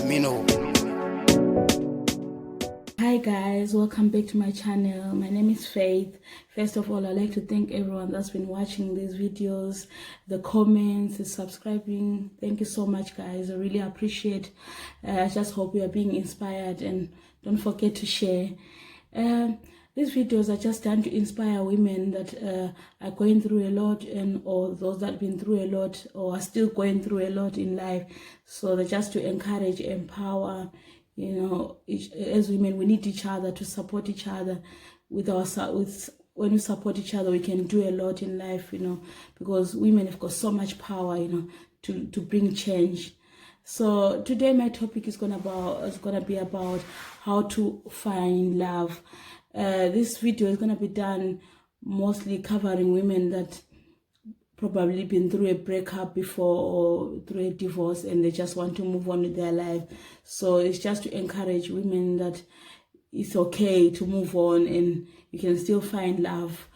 me know. Hi guys, welcome back to my channel. My name is Faith. First of all, I'd like to thank everyone that's been watching these videos, the comments, the subscribing. Thank you so much guys, I really appreciate. I just hope you are being inspired, and don't forget to share. These videos are just done to inspire women that are going through a lot, and or those that have been through a lot or are still going through a lot in life. So they're just to encourage, empower. You know, as women, we need each other to support each other. When we support each other, we can do a lot in life. You know, because women have got so much power. You know, to bring change. So today my topic is gonna be about how to find love. This video is gonna be done mostly covering women that probably been through a breakup before or through a divorce, and they just want to move on with their life. So it's just to encourage women that it's okay to move on and you can still find love.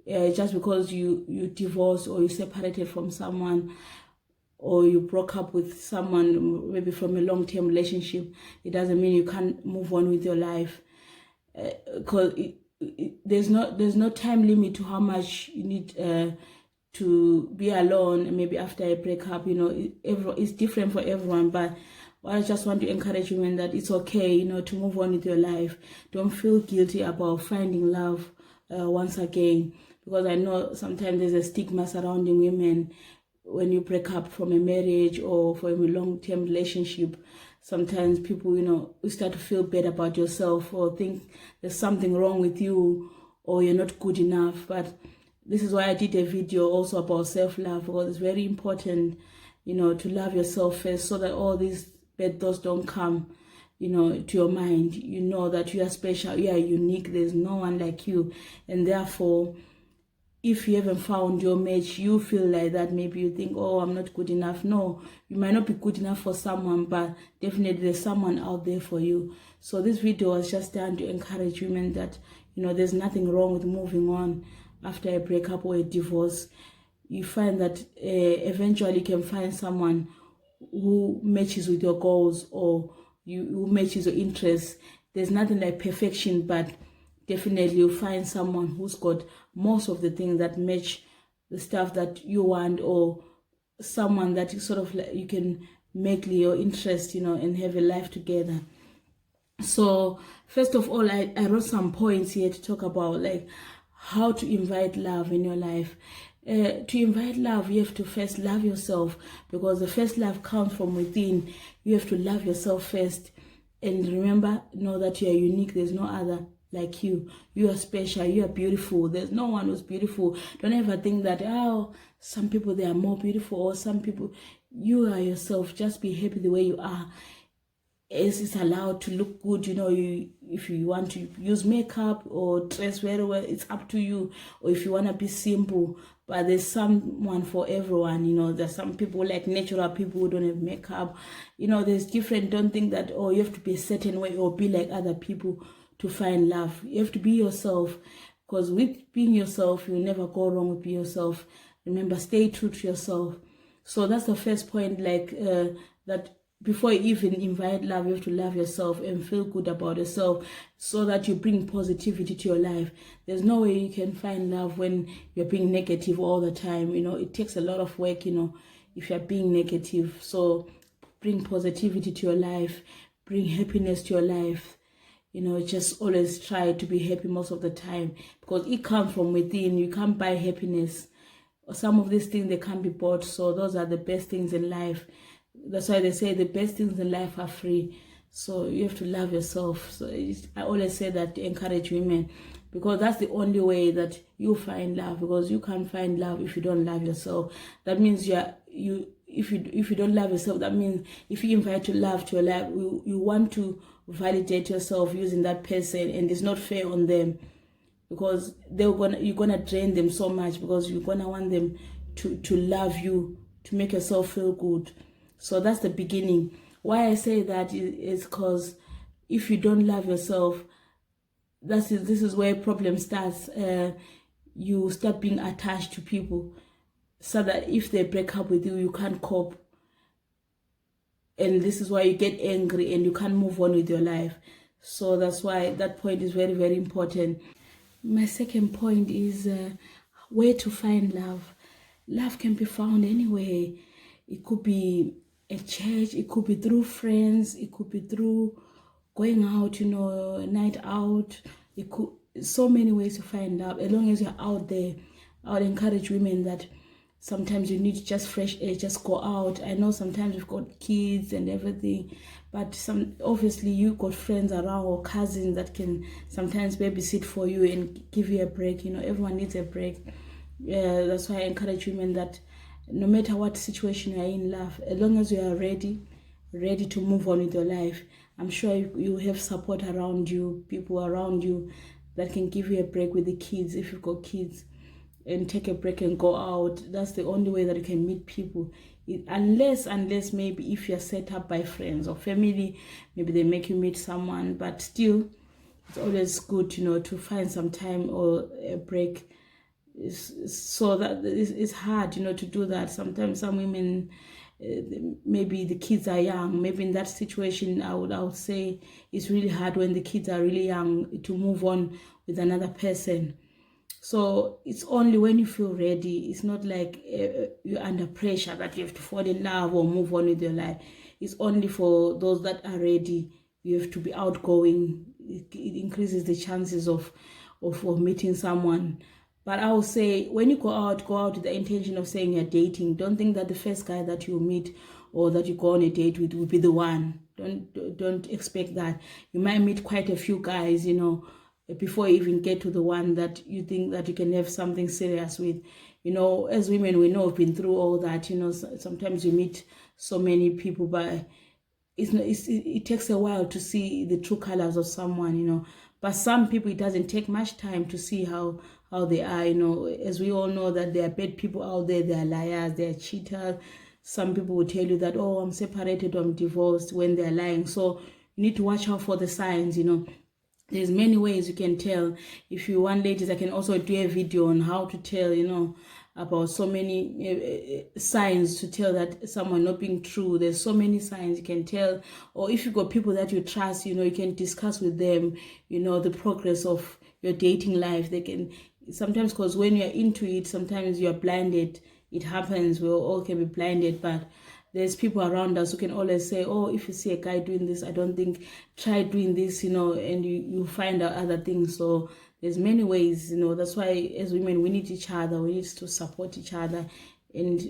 Just because you divorced or you separated from someone, or you broke up with someone maybe from a long-term relationship, it doesn't mean you can't move on with your life. Because there's no time limit to how much you need to be alone. Maybe after a breakup, you know, it's different for everyone. But I just want to encourage women that it's okay, you know, to move on with your life. Don't feel guilty about finding love once again, because I know sometimes there's a stigma surrounding women when you break up from a marriage or from a long-term relationship. Sometimes people, you know, you start to feel bad about yourself or think there's something wrong with you or you're not good enough. But this is why I did a video also about self-love, because it's very important, you know, to love yourself first, so that all these bad thoughts don't come, you know, to your mind. You know that you are special, you are unique, there's no one like you. And therefore, if you haven't found your match, you feel like that, maybe you think, oh, I'm not good enough. No, you might not be good enough for someone, but definitely there's someone out there for you. So this video was just done to encourage women that, you know, there's nothing wrong with moving on after a breakup or a divorce. You find that eventually you can find someone who matches with your goals, or who matches your interests. There's nothing like perfection, but definitely you'll find someone who's got most of the things that match the stuff that you want, or someone that you sort of like, you can make your interest, you know, and have a life together. So first of all, I wrote some points here to talk about like how to invite love in your life. To invite love, you have to first love yourself, because the first love comes from within. You have to love yourself first, and remember, know that you are unique. There's no other like you. You are special, you are beautiful. There's no one who's beautiful. Don't ever think that, oh, some people they are more beautiful, or some people. You are yourself. Just be happy the way you are. It's allowed to look good, you know. If you want to use makeup or dress very well, it's up to you. Or if you want to be simple, but there's someone for everyone, you know. There's some people like natural people who don't have makeup, you know. There's different. Don't think that, oh, you have to be a certain way or be like other people to find love. You have to be yourself, because with being yourself, you'll never go wrong with being yourself. Remember, stay true to yourself. So that's the first point, like that before you even invite love, you have to love yourself and feel good about yourself, so that you bring positivity to your life. There's no way you can find love when you're being negative all the time. You know, it takes a lot of work, you know, if you're being negative. So bring positivity to your life, bring happiness to your life. You know, just always try to be happy most of the time, because it comes from within. You can't buy happiness. Some of these things, they can't be bought. So those are the best things in life. That's why they say the best things in life are free. So you have to love yourself. So I always say that to encourage women, because that's the only way that you find love. Because you can't find love if you don't love yourself. That means if you don't love yourself, that means if you invite your love to your life, you want to validate yourself using that person, and it's not fair on them, because you're gonna drain them so much, because you're gonna want them to love you, to make yourself feel good. So that's the beginning. Why I say that is because if you don't love yourself, this is where problem starts. You start being attached to people, so that if they break up with you, you can't cope. and this is why you get angry and you can't move on with your life. So that's why that point is very, very important. My second point is where to find love. Love can be found anywhere. It could be a church, it could be through friends, it could be through going out, night out. It could, so many ways to find love. As long as you're out there, I would encourage women that sometimes you need just fresh air, just go out. I know sometimes you've got kids and everything, but obviously you got friends around or cousins that can sometimes babysit for you and give you a break. Everyone needs a break. That's why I encourage women that no matter what situation you're in love, as long as you are ready to move on with your life, I'm sure you have support around you, people around you that can give you a break with the kids if you've got kids, and take a break and go out. That's the only way that you can meet people. Unless maybe if you're set up by friends or family, maybe they make you meet someone, but still it's always good to find some time or a break. So that it's hard to do that. Sometimes some women, maybe the kids are young, maybe in that situation I would say it's really hard when the kids are really young to move on with another person. So it's only when you feel ready. It's not like you're under pressure that you have to fall in love or move on with your life. It's only for those that are ready. You have to be outgoing. It increases the chances of meeting someone. But I would say when you go out with the intention of saying you're dating. Don't think that the first guy that you meet or that you go on a date with will be the one. Don't expect that. You might meet quite a few guys, before you even get to the one that you think that you can have something serious with. As women, we know we've been through all that. Sometimes you meet so many people, but it takes a while to see the true colors of someone. But some people, it doesn't take much time to see how they are. As we all know that there are bad people out there, they are liars, they are cheaters. Some people will tell you that, oh, I'm separated or I'm divorced, when they're lying. So you need to watch out for the signs. There's many ways you can tell. If you want, ladies, I can also do a video on how to tell, about so many signs to tell that someone not being true. There's so many signs you can tell. Or if you've got people that you trust, you can discuss with them, the progress of your dating life. They can sometimes, because when you're into it, sometimes you're blinded. It happens. We all can be blinded, but there's people around us who can always say, oh, if you see a guy doing this, I don't think, try doing this, and you find out other things. So there's many ways, that's why as women, we need each other. We need to support each other and,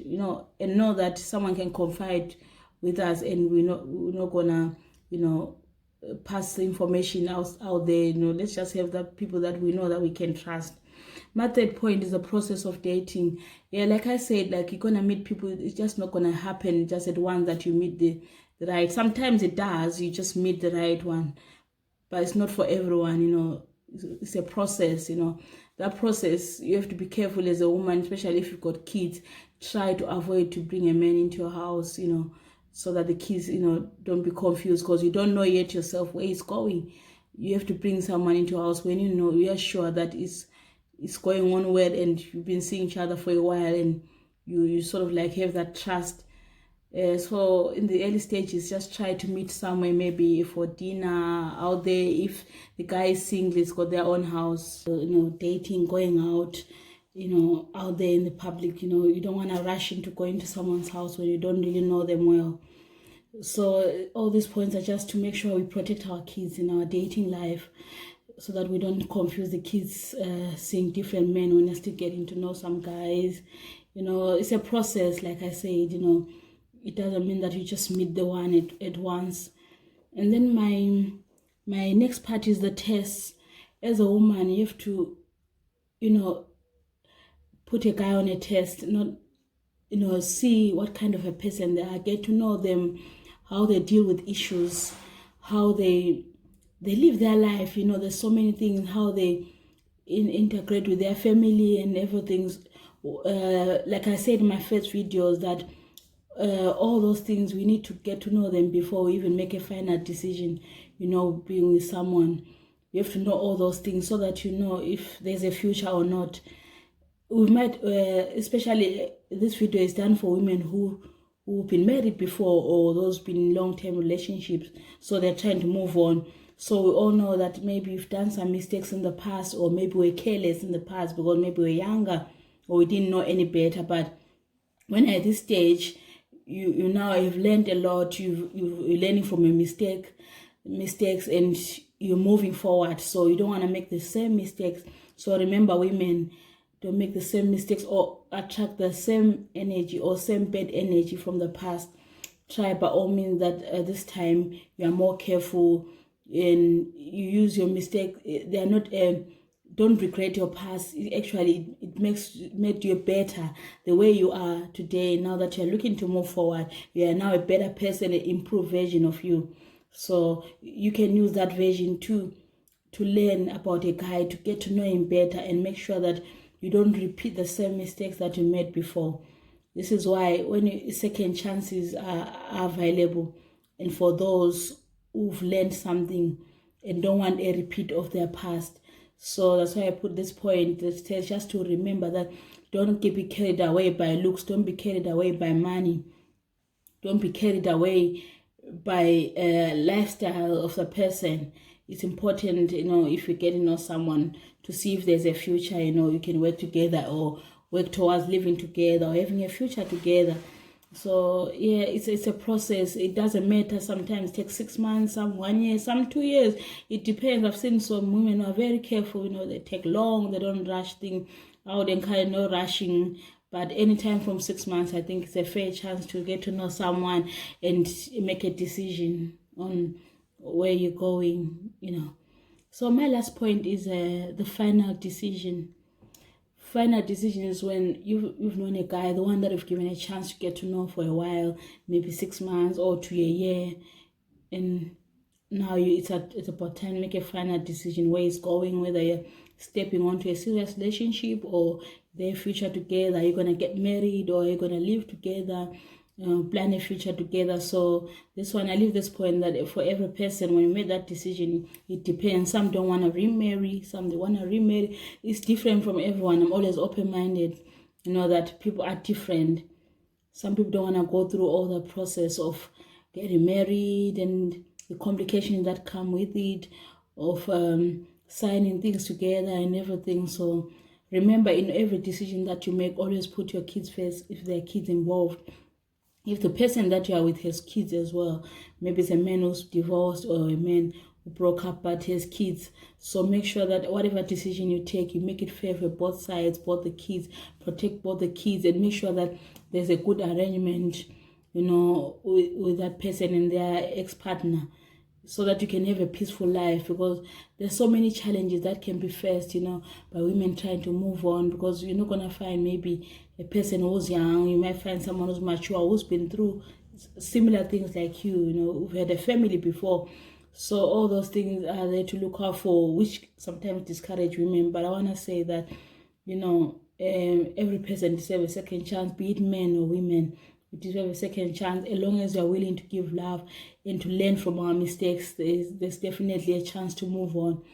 and know that someone can confide with us, and we're not gonna, pass the information out there. Let's just have the people that we know that we can trust. My third point is the process of dating. Yeah, like I said, like you're gonna meet people. It's just not gonna happen just at once that you meet the right. Sometimes it does. You just meet the right one, but it's not for everyone. It's a process. That process, you have to be careful as a woman, especially if you've got kids. Try to avoid to bring a man into your house. So that the kids, don't be confused, because you don't know yet yourself where it's going. You have to bring someone into your house when you are sure that it's going on well, and you've been seeing each other for a while, and you sort of like have that trust. So in the early stages, just try to meet somewhere, maybe for dinner out there. If the guy is single, he's got their own house, dating, going out, out there in the public. You don't want to rush into going to someone's house when you don't really know them well. So all these points are just to make sure we protect our kids in our dating life, so that we don't confuse the kids seeing different men when they're still getting to know some guys. It's a process, like I said. It doesn't mean that you just meet the one at once. And then my next part is the test. As a woman, you have to, put a guy on a test, not, see what kind of a person they are, get to know them, how they deal with issues, how they live their life. There's so many things, how they integrate with their family and everything. Like I said in my first videos, that all those things, we need to get to know them before we even make a final decision, being with someone. You have to know all those things so that if there's a future or not. We might, especially this video is done for women who who've been married before, or those been in long-term relationships, so they're trying to move on. So we all know that maybe we've done some mistakes in the past, or maybe we're careless in the past because maybe we're younger or we didn't know any better. But when at this stage, you now have learned a lot, you're learning from your mistakes, and you're moving forward. So you don't want to make the same mistakes. So remember, women, don't make the same mistakes or attract the same energy or same bad energy from the past. Try by all means that this time you are more careful and you use your mistake. They are not don't regret your past. Actually, it made you better the way you are today. Now that you're looking to move forward, you are now a better person, an improved version of you. So you can use that version to learn about a guy, to get to know him better, and make sure that you don't repeat the same mistakes that you made before. This is why when second chances are available, and for those who've learned something and don't want a repeat of their past. So that's why I put this point that says just to remember that don't be carried away by looks, don't be carried away by money, don't be carried away by lifestyle of the person. It's important, if you get to know someone, to see if there's a future, you can work together or work towards living together or having a future together. So yeah, it's a process. It doesn't matter. Sometimes it takes 6 months, some 1 year, some 2 years. It depends. I've seen some women who are very careful. They take long. They don't rush things out and kind of no rushing. But anytime from 6 months, I think it's a fair chance to get to know someone and make a decision on where you're going. So my last point is the final decision. Final decision is when you've known a guy, the one that you've given a chance to get to know for a while, maybe 6 months or to a year, and now it's about time to make a final decision where it's going, whether you're stepping onto a serious relationship or their future together. Are you going to get married or are you going to live together? Plan a future together. So this one, I leave this point that for every person, when you make that decision, it depends. Some don't want to remarry, some they want to remarry. It's different from everyone. I'm always open-minded, that people are different. Some people don't want to go through all the process of getting married and the complications that come with it, of signing things together and everything. So remember, in every decision that you make, always put your kids first if there are kids involved. If the person that you are with has kids as well, maybe it's a man who's divorced or a man who broke up but has kids. So make sure that whatever decision you take, you make it fair for both sides, both the kids, protect both the kids, and make sure that there's a good arrangement, with that person and their ex-partner, so that you can have a peaceful life. Because there's so many challenges that can be faced, by women trying to move on, because you're not going to find maybe a person who's young. You might find someone who's mature, who's been through similar things like you, who've had a family before. So all those things are there to look out for, which sometimes discourage women. But I want to say that, every person deserves a second chance, be it men or women. We deserve a second chance. As long as we are willing to give love and to learn from our mistakes, there's definitely a chance to move on.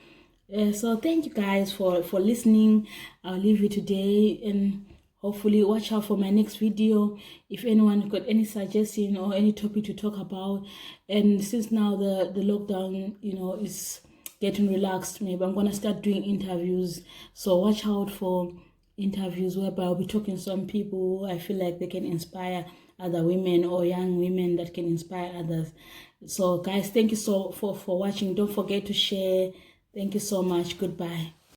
So thank you guys for listening. I'll leave you today, and hopefully watch out for my next video. If anyone got any suggestion or any topic to talk about, and since now the lockdown is getting relaxed, maybe I'm gonna start doing interviews. So watch out for interviews whereby I'll be talking to some people who I feel like they can inspire other women, or young women that can inspire others. So guys, thank you for watching. Don't forget to share. Thank you so much. Goodbye.